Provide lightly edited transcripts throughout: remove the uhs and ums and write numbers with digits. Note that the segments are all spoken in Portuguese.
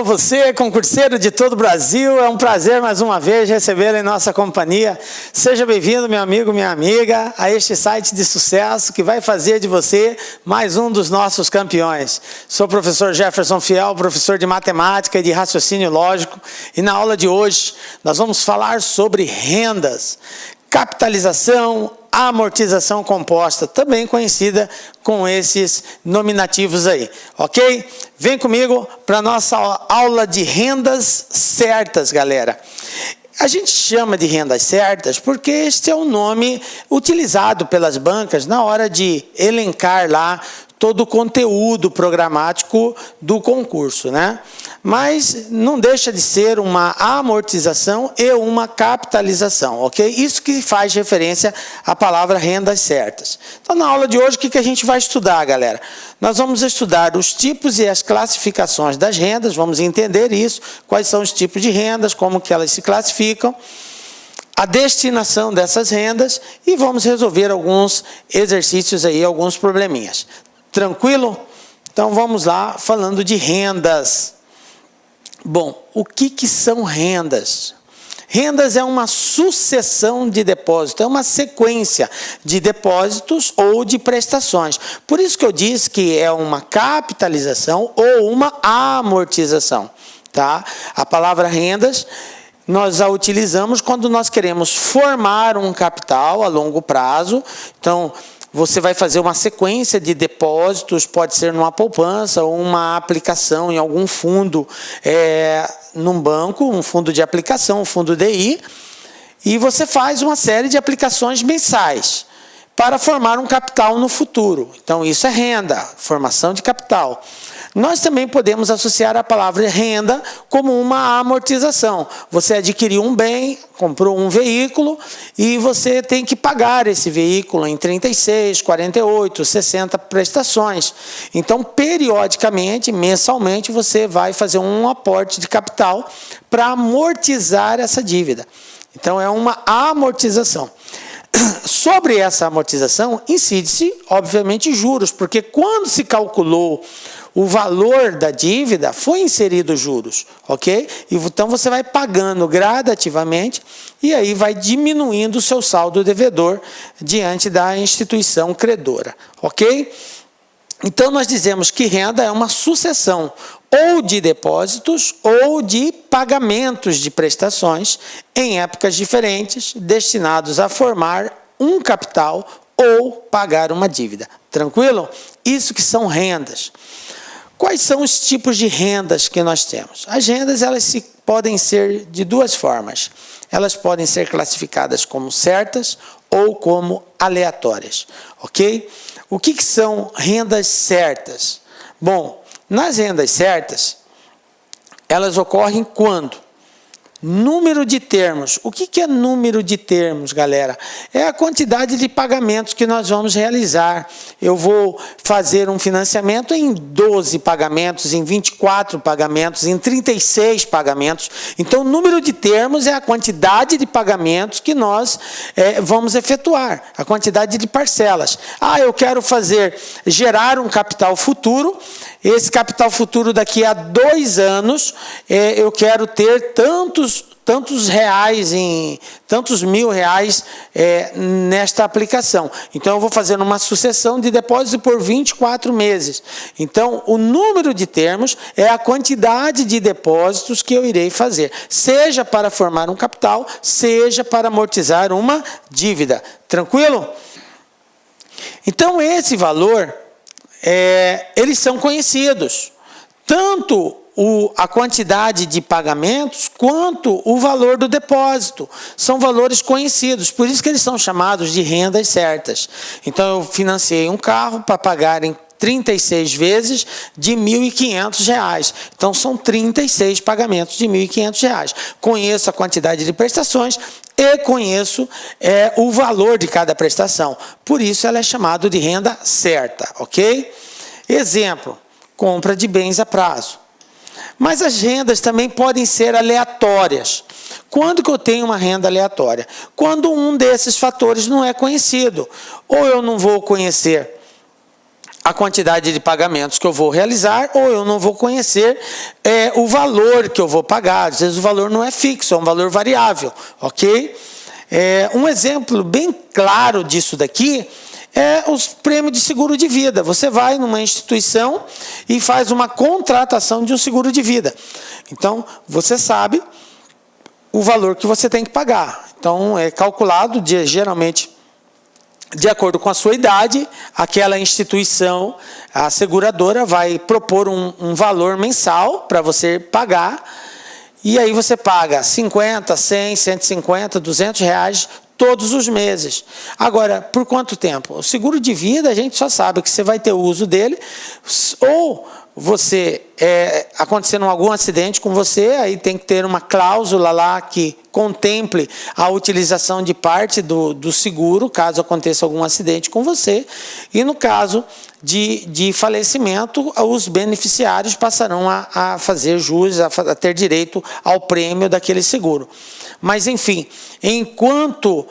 Você, concurseiro de todo o Brasil, é um prazer mais uma vez recebê-lo em nossa companhia. Seja bem-vindo, meu amigo, minha amiga, a este site de sucesso que vai fazer de você mais um dos nossos campeões. Sou o professor Jefferson Fiel, professor de matemática e de raciocínio lógico, e na aula de hoje nós vamos falar sobre rendas, capitalização, amortização composta, também conhecida com esses nominativos aí, ok? Vem comigo para a nossa aula de rendas certas, galera. A gente chama de rendas certas porque este é o nome utilizado pelas bancas na hora de elencar lá todo o conteúdo programático do concurso, né? Mas não deixa de ser uma amortização e uma capitalização, ok? Isso que faz referência à palavra rendas certas. Então, na aula de hoje, o que a gente vai estudar, galera? Nós vamos estudar os tipos e as classificações das rendas, vamos entender isso, quais são os tipos de rendas, como que elas se classificam, a destinação dessas rendas e vamos resolver alguns exercícios aí, alguns probleminhas. Tranquilo? Então vamos lá, falando de rendas. Bom, o que são rendas? Rendas é uma sucessão de depósitos, é uma sequência de depósitos ou de prestações. Por isso que eu disse que é uma capitalização ou uma amortização, tá? A palavra rendas nós a utilizamos quando nós queremos formar um capital a longo prazo. Então, você vai fazer uma sequência de depósitos, pode ser numa poupança ou uma aplicação em algum fundo, num banco, um fundo de aplicação, um fundo DI, e você faz uma série de aplicações mensais para formar um capital no futuro. Então, isso é renda, formação de capital. Nós também podemos associar a palavra renda como uma amortização. Você adquiriu um bem, comprou um veículo e você tem que pagar esse veículo em 36, 48, 60 prestações. Então, periodicamente, mensalmente, você vai fazer um aporte de capital para amortizar essa dívida. Então, é uma amortização. Sobre essa amortização, incide-se, obviamente, juros, porque quando se calculou o valor da dívida, foi inserido juros, ok? Então, você vai pagando gradativamente e aí vai diminuindo o seu saldo devedor diante da instituição credora, ok? Então, nós dizemos que renda é uma sucessão ou de depósitos ou de pagamentos de prestações em épocas diferentes, destinados a formar um capital ou pagar uma dívida. Tranquilo? Isso que são rendas. Quais são os tipos de rendas que nós temos? As rendas podem ser de duas formas. Elas podem ser classificadas como certas ou como aleatórias, ok? O que são rendas certas? Bom, nas rendas certas, elas ocorrem quando? Número de termos. O que é número de termos, galera? É a quantidade de pagamentos que nós vamos realizar. Eu vou fazer um financiamento em 12 pagamentos, em 24 pagamentos, em 36 pagamentos. Então, o número de termos é a quantidade de pagamentos que nós vamos efetuar, a quantidade de parcelas. Eu quero gerar um capital futuro. Esse capital futuro daqui a 2 anos, eu quero ter tantos reais, tantos mil reais nesta aplicação. Então, eu vou fazer uma sucessão de depósitos por 24 meses. Então, o número de termos é a quantidade de depósitos que eu irei fazer, seja para formar um capital, seja para amortizar uma dívida. Tranquilo? Então, esse valor, eles são conhecidos. Tanto a quantidade de pagamentos quanto o valor do depósito. São valores conhecidos, por isso que eles são chamados de rendas certas. Então, eu financiei um carro para pagar em 36 vezes de R$ 1.500. Então, são 36 pagamentos de R$ 1.500. Conheço a quantidade de prestações e conheço o valor de cada prestação. Por isso, ela é chamada de renda certa, ok? Exemplo, compra de bens a prazo. Mas as rendas também podem ser aleatórias. Quando que eu tenho uma renda aleatória? Quando um desses fatores não é conhecido. Ou eu não vou conhecer a quantidade de pagamentos que eu vou realizar, ou eu não vou conhecer o valor que eu vou pagar. Às vezes o valor não é fixo, é um valor variável, ok? Um exemplo bem claro disso daqui é os prêmios de seguro de vida. Você vai numa instituição e faz uma contratação de um seguro de vida. Então, você sabe o valor que você tem que pagar. Então, é calculado geralmente de acordo com a sua idade. Aquela instituição, a seguradora, vai propor um valor mensal para você pagar. E aí você paga 50, 100, 150, 200 reais todos os meses. Agora, por quanto tempo? O seguro de vida, a gente só sabe que você vai ter o uso dele, ou você, acontecendo algum acidente com você, aí tem que ter uma cláusula lá que contemple a utilização de parte do seguro, caso aconteça algum acidente com você. E no caso de falecimento, os beneficiários passarão a fazer jus, a ter direito ao prêmio daquele seguro. Mas, enfim, enquanto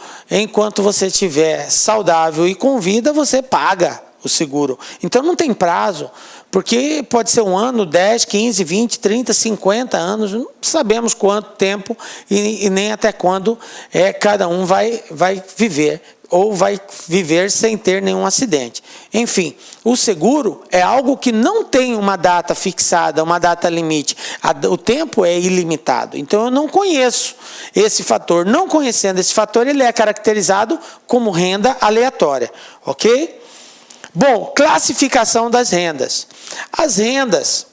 você estiver saudável e com vida, você paga o seguro. Então, não tem prazo, porque pode ser 1 ano, 10, 15, 20, 30, 50 anos, não sabemos quanto tempo e nem até quando cada um vai viver, ou vai viver sem ter nenhum acidente. Enfim, o seguro é algo que não tem uma data fixada, uma data limite. O tempo é ilimitado. Então, eu não conheço esse fator. Não conhecendo esse fator, ele é caracterizado como renda aleatória. Ok? Bom, classificação das rendas. As rendas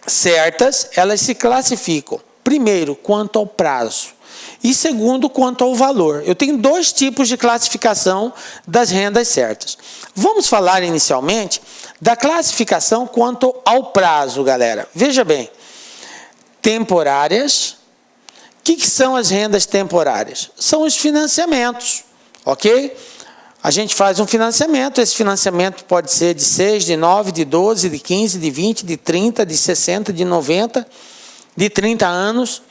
certas, elas se classificam, primeiro, quanto ao prazo. E segundo, quanto ao valor. Eu tenho 2 tipos de classificação das rendas certas. Vamos falar inicialmente da classificação quanto ao prazo, galera. Veja bem, temporárias. O que são as rendas temporárias? São os financiamentos, ok? A gente faz um financiamento, esse financiamento pode ser de 6, de 9, de 12, de 15, de 20, de 30, de 60, de 90, de 30 anos.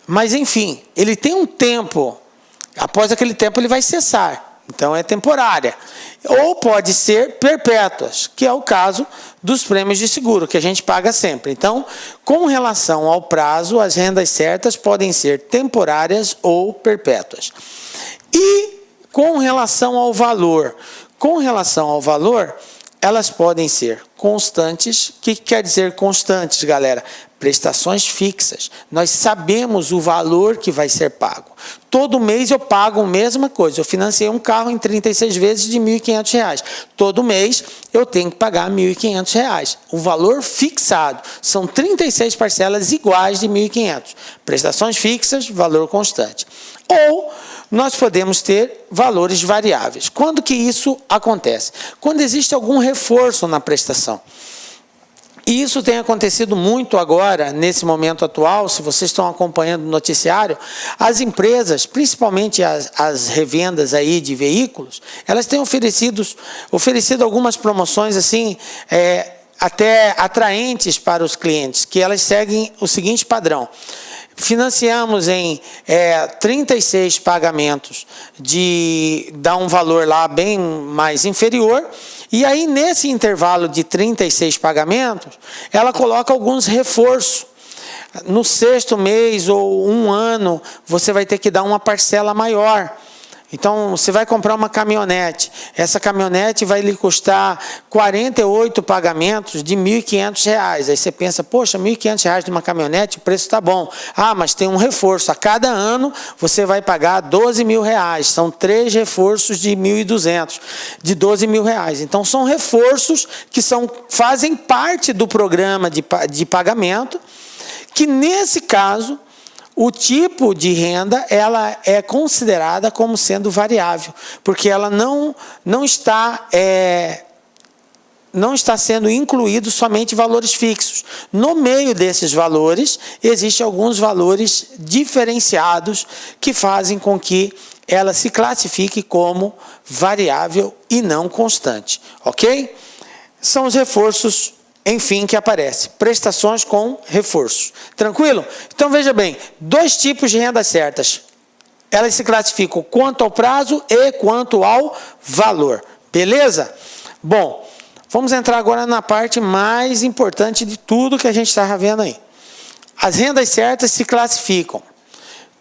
Mas, enfim, ele tem um tempo, após aquele tempo ele vai cessar, então é temporária. Ou pode ser perpétuas, que é o caso dos prêmios de seguro, que a gente paga sempre. Então, com relação ao prazo, as rendas certas podem ser temporárias ou perpétuas. E com relação ao valor, elas podem ser constantes. O que quer dizer constantes, galera? Prestações fixas. Nós sabemos o valor que vai ser pago. Todo mês eu pago a mesma coisa. Eu financiei um carro em 36 vezes de R$ 1.500. Todo mês eu tenho que pagar R$ 1.500. O valor fixado. São 36 parcelas iguais de R$ 1.500. Prestações fixas, valor constante. Ou nós podemos ter valores variáveis. Quando que isso acontece? Quando existe algum reforço na prestação. E isso tem acontecido muito agora, nesse momento atual. Se vocês estão acompanhando o noticiário, as empresas, principalmente as revendas aí de veículos, elas têm oferecido algumas promoções assim, até atraentes para os clientes, que elas seguem o seguinte padrão. Financiamos em 36 pagamentos, dá um valor lá bem mais inferior, e aí nesse intervalo de 36 pagamentos, ela coloca alguns reforços. No 6º mês ou 1 ano, você vai ter que dar uma parcela maior. Então, você vai comprar uma caminhonete. Essa caminhonete vai lhe custar 48 pagamentos de R$ 1.500. Aí você pensa, poxa, R$ 1.500 de uma caminhonete, o preço está bom. Ah, mas tem um reforço. A cada ano, você vai pagar R$ 12.000. São 3 reforços de 1.200, de R$ 12.000. Então, são reforços que fazem parte do programa de pagamento, que nesse caso, o tipo de renda, ela é considerada como sendo variável, porque ela não está sendo incluído somente valores fixos. No meio desses valores, existem alguns valores diferenciados que fazem com que ela se classifique como variável e não constante, ok? São os reforços, enfim, que aparece. Prestações com reforço. Tranquilo? Então, veja bem, 2 tipos de rendas certas. Elas se classificam quanto ao prazo e quanto ao valor. Beleza? Bom, Vamos entrar agora na parte mais importante de tudo que a gente está vendo aí. As rendas certas se classificam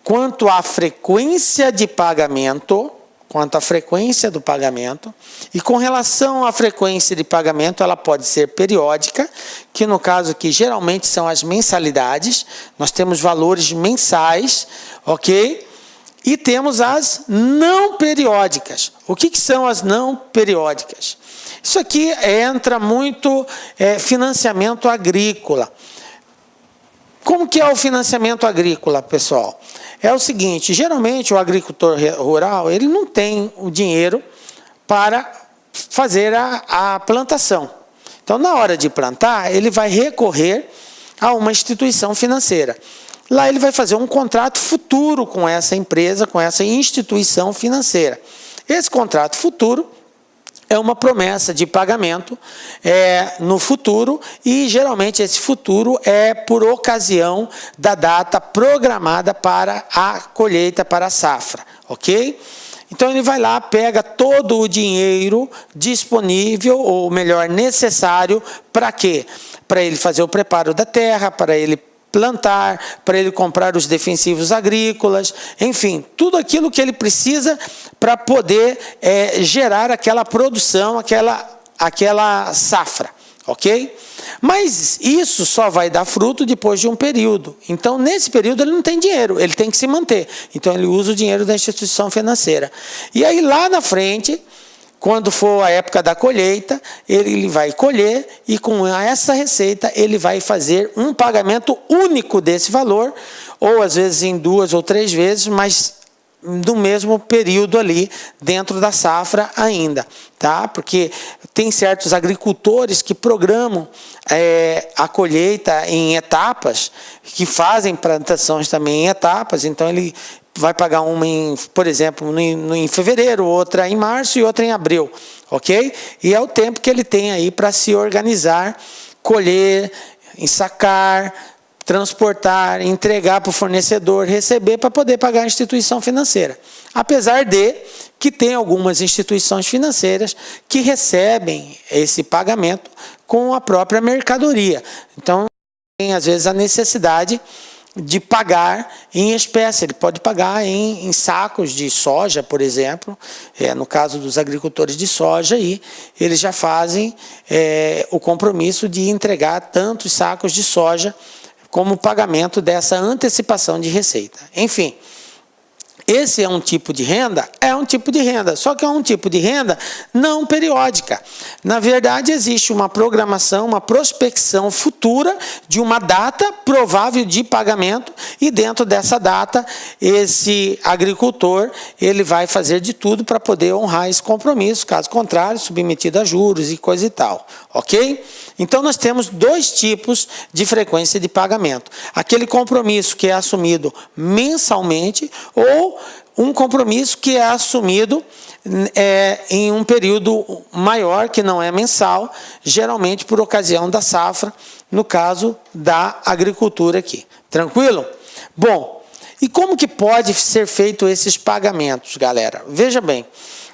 quanto à frequência de pagamento, quanto à frequência do pagamento, e com relação à frequência de pagamento, ela pode ser periódica, que no caso aqui geralmente são as mensalidades, nós temos valores mensais, ok? E temos as não periódicas. O que são as não periódicas? Isso aqui entra muito financiamento agrícola. Como que é o financiamento agrícola, pessoal? É o seguinte, geralmente o agricultor rural, ele não tem o dinheiro para fazer a plantação. Então, na hora de plantar, ele vai recorrer a uma instituição financeira. Lá ele vai fazer um contrato futuro com essa empresa, com essa instituição financeira. Esse contrato futuro é uma promessa de pagamento no futuro, e geralmente esse futuro é por ocasião da data programada para a colheita, para a safra, ok? Então ele vai lá, pega todo o dinheiro disponível, ou melhor, necessário, para quê? Para ele fazer o preparo da terra, para ele plantar, para ele comprar os defensivos agrícolas, enfim, tudo aquilo que ele precisa para poder gerar aquela produção, aquela safra, ok? Mas isso só vai dar fruto depois de um período. Então, nesse período, ele não tem dinheiro, ele tem que se manter. Então, ele usa o dinheiro da instituição financeira. E aí, lá na frente, quando for a época da colheita, ele vai colher, e com essa receita ele vai fazer um pagamento único desse valor, ou às vezes em 2 ou 3 vezes, mas no mesmo período ali, dentro da safra ainda, tá? Porque tem certos agricultores que programam a colheita em etapas, que fazem plantações também em etapas, então ele vai pagar uma, por exemplo, em fevereiro, outra em março e outra em abril, ok? E é o tempo que ele tem aí para se organizar, colher, ensacar, transportar, entregar para o fornecedor, receber para poder pagar a instituição financeira. Apesar de que tem algumas instituições financeiras que recebem esse pagamento com a própria mercadoria. Então, tem às vezes a necessidade de pagar em espécie. Ele pode pagar em sacos de soja, por exemplo. No caso dos agricultores de soja, aí, eles já fazem o compromisso de entregar tantos sacos de soja como pagamento dessa antecipação de receita. Enfim, esse é um tipo de renda? É um tipo de renda, só que é um tipo de renda não periódica. Na verdade, existe uma programação, uma prospecção futura de uma data provável de pagamento, e dentro dessa data, esse agricultor ele vai fazer de tudo para poder honrar esse compromisso, caso contrário, submetido a juros e coisa e tal, ok? Então, nós temos 2 tipos de frequência de pagamento. Aquele compromisso que é assumido mensalmente, ou um compromisso que é assumido em um período maior, que não é mensal, geralmente por ocasião da safra, no caso da agricultura aqui. Tranquilo? Bom, e como que pode ser feito esses pagamentos, galera? Veja bem,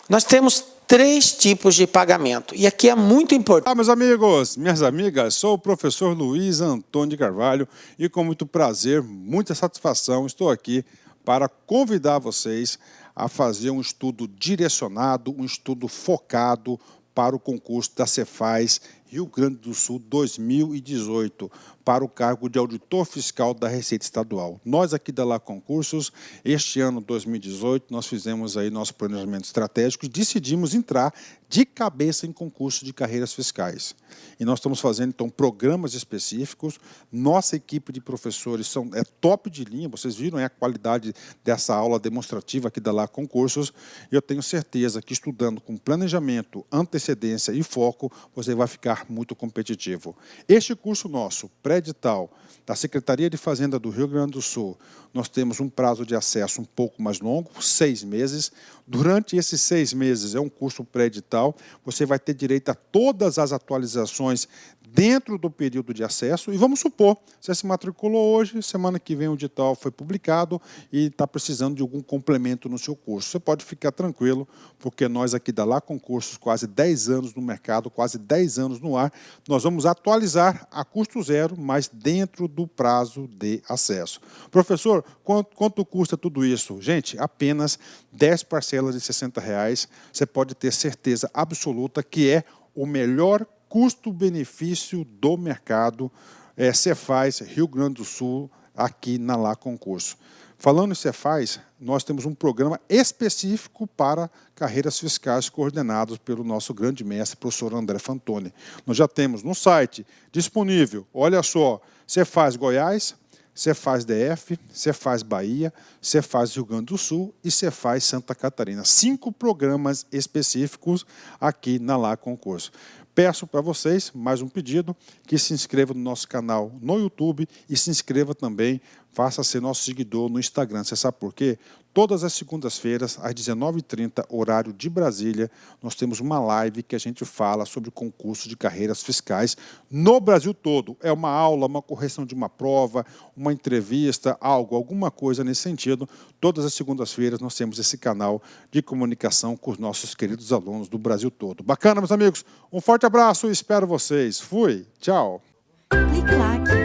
nós temos 3 tipos de pagamento, e aqui é muito importante. Olá, meus amigos, minhas amigas, sou o professor Luiz Antônio de Carvalho, e com muito prazer, muita satisfação, estou aqui para convidar vocês a fazer um estudo direcionado, um estudo focado para o concurso da Cefaz Rio Grande do Sul 2018, para o cargo de auditor fiscal da Receita Estadual. Nós aqui da Lá Concursos, este ano 2018, nós fizemos aí nosso planejamento estratégico e decidimos entrar de cabeça em concurso de carreiras fiscais. E nós estamos fazendo, então, programas específicos. Nossa equipe de professores é top de linha, vocês viram a qualidade dessa aula demonstrativa aqui da Lá Concursos. Eu tenho certeza que estudando com planejamento, antecedência e foco, você vai ficar muito competitivo. Este curso nosso, pré-edital, da Secretaria de Fazenda do Rio Grande do Sul, nós temos um prazo de acesso um pouco mais longo, 6 meses. Durante esses 6 meses, é um curso pré-edital, você vai ter direito a todas as atualizações dentro do período de acesso. E vamos supor, você se matriculou hoje, semana que vem o edital foi publicado e está precisando de algum complemento no seu curso. Você pode ficar tranquilo, porque nós aqui da Lá Concursos, quase 10 anos no mercado, quase 10 anos no ar, nós vamos atualizar a custo zero, mas dentro do prazo de acesso. Professor, quanto custa tudo isso? Gente, apenas 10 parcelas de R$60. Você pode ter certeza absoluta que é o melhor custo-benefício do mercado Cefaz Rio Grande do Sul, aqui na Lá Concurso. Falando em Cefaz, nós temos um programa específico para carreiras fiscais coordenados pelo nosso grande mestre, professor André Fantoni. Nós já temos no site disponível, olha só, Cefaz Goiás, Cefaz DF, Cefaz Bahia, Cefaz Rio Grande do Sul e Cefaz Santa Catarina. 5 programas específicos aqui na Lá Concurso. Peço para vocês, mais um pedido, que se inscreva no nosso canal no YouTube e se inscreva também, faça ser nosso seguidor no Instagram. Você sabe por quê? Todas as segundas-feiras, às 19h30, horário de Brasília, nós temos uma live que a gente fala sobre concurso de carreiras fiscais no Brasil todo. É uma aula, uma correção de uma prova, uma entrevista, alguma coisa nesse sentido. Todas as segundas-feiras nós temos esse canal de comunicação com os nossos queridos alunos do Brasil todo. Bacana, meus amigos? Um forte abraço e espero vocês. Fui, tchau. Clique lá.